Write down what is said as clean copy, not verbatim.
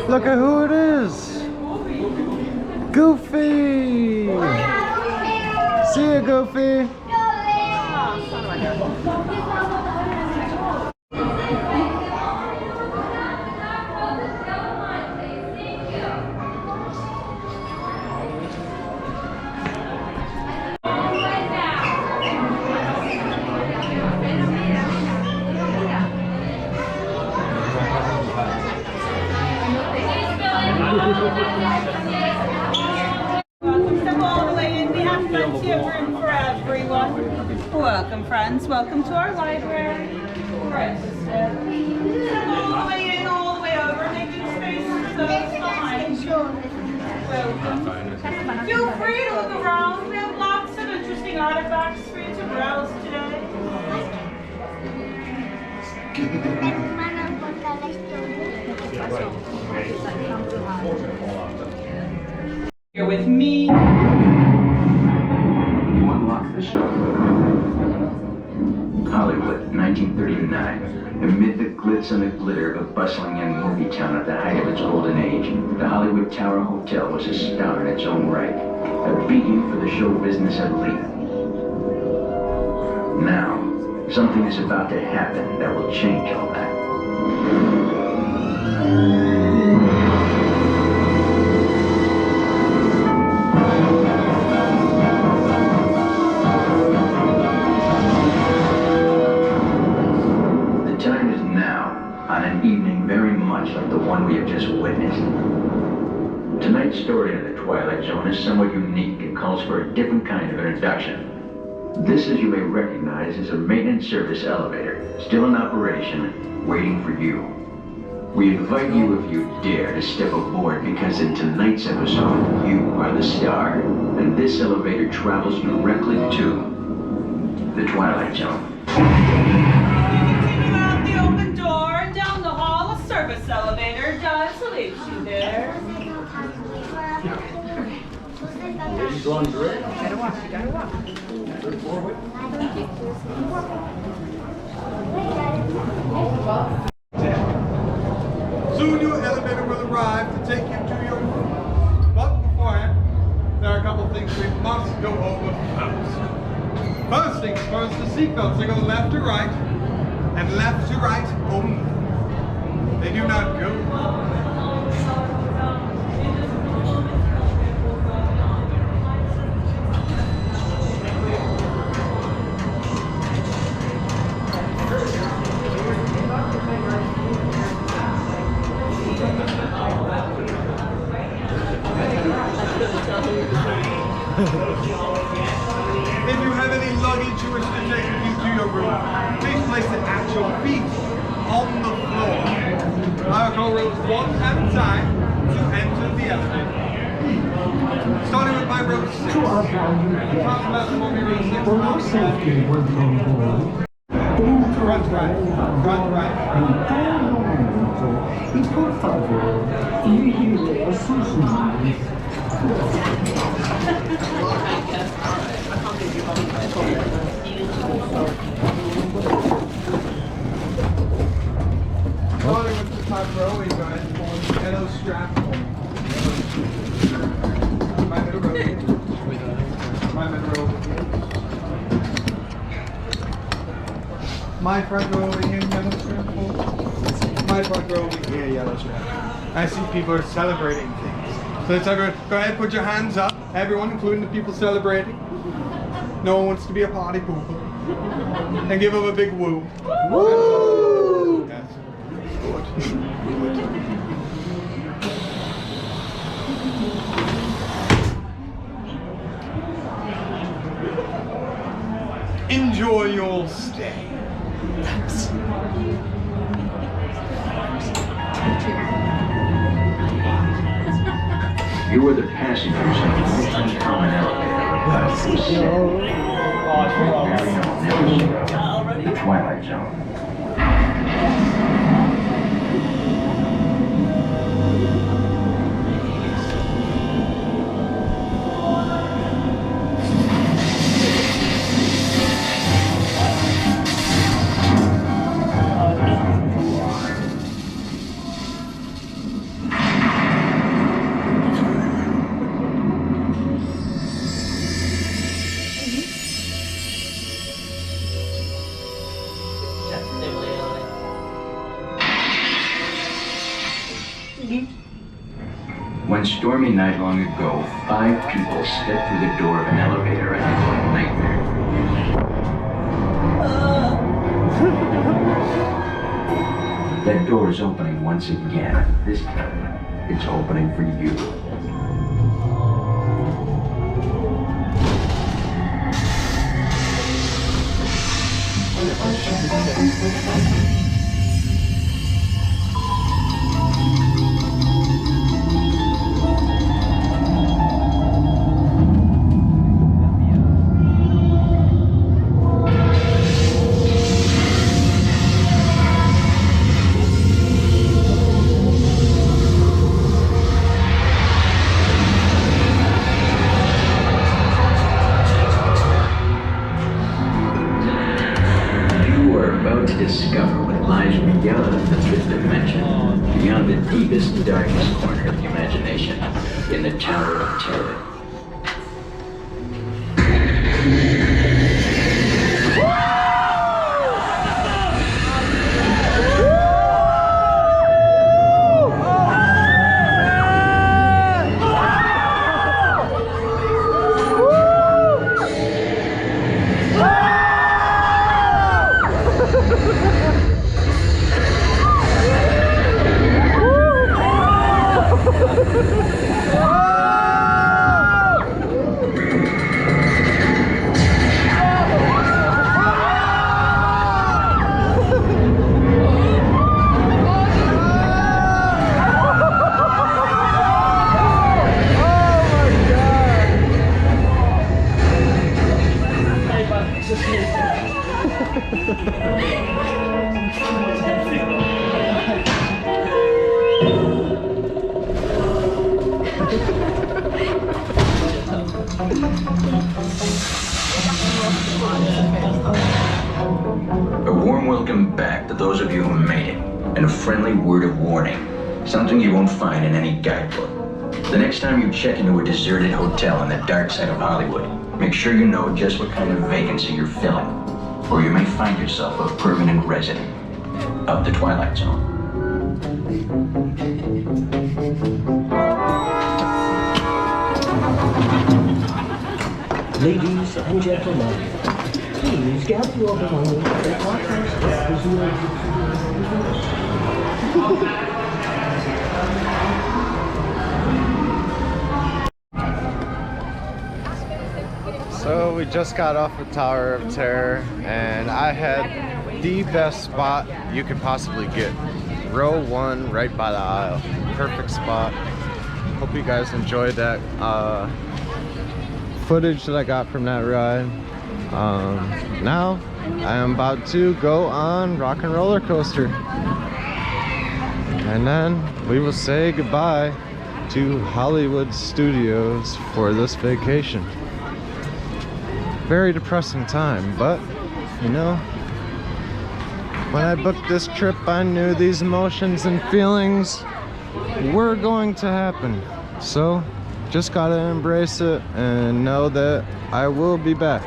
Look at who it is. Goofy. See ya, Goofy. Step all the way in. We have plenty of room for everyone. Welcome, friends. Welcome to our library. Right, step all the way in, all the way over, making space for those behind you. Welcome. Feel free to look around. We have lots of interesting artifacts for you to browse today. Here with me. You unlock the show. Hollywood, 1939. Amid the glitz and the glitter of a bustling young movie town at the height of its golden age, the Hollywood Tower Hotel was a star in its own right, a beacon for the show business elite. Now, something is about to happen that will change all that. Like the one we have just witnessed. Tonight's story in the Twilight Zone is somewhat unique and calls for a different kind of introduction. This, as you may recognize, is a maintenance service elevator, still in operation, waiting for you. We invite you, if you dare, to step aboard because in tonight's episode, you are the star, and this elevator travels directly to the Twilight Zone. Service elevator does leave you there. You gotta walk, you gotta walk. Soon your elevator will arrive to take you to your room. But beforehand, there are a couple of things we must go over first. First things first, the seatbelts. They go left to right, and left to right only. They do not go. If you have any luggage you wish to take with you to your room, please place it at your feet on the floor. I will call rows one at a time to enter the elevator. Starting with my row 6. To our valued guests, for your safety when on board, Front right. y por favor, vigile a sus manos. Starting with the top row, we got yellow strap. My middle row. My middle row. My front row over here, yellow strap. My front row over here, yellow strap. I see people are celebrating things. So let's go ahead, put your hands up. Everyone, including the people celebrating. No one wants to be a party pooper. And give them a big woo. Woo! Yes. Enjoy your stay. You are the passengers of the uncommon elevator. The Twilight Zone. One stormy night long ago, 5 people stepped through the door of an elevator and had one nightmare. That door is opening once again. This time, it's opening for you. To discover what lies beyond the fifth dimension, beyond the deepest, darkest corner of the imagination, in the Tower of Terror. A warm welcome back to those of you who made it, and a friendly word of warning. Something you won't find in any guidebook. The next time you check into a deserted hotel on the dark side of Hollywood, make sure you know just what kind of vacancy you're filling, or you may find yourself a permanent resident of the Twilight Zone. Ladies and gentlemen, please gather your belongings. The podcast is So we just got off the Tower of Terror, and I had the best spot you could possibly get. Row 1, right by the aisle. Perfect spot. Hope you guys enjoyed that footage that I got from that ride. Now I am about to go on Rock and Roller Coaster, and then we will say goodbye to Hollywood Studios for this vacation. Very depressing time, but you know, when I booked this trip, I knew these emotions and feelings were going to happen. So just gotta embrace it and know that I will be back.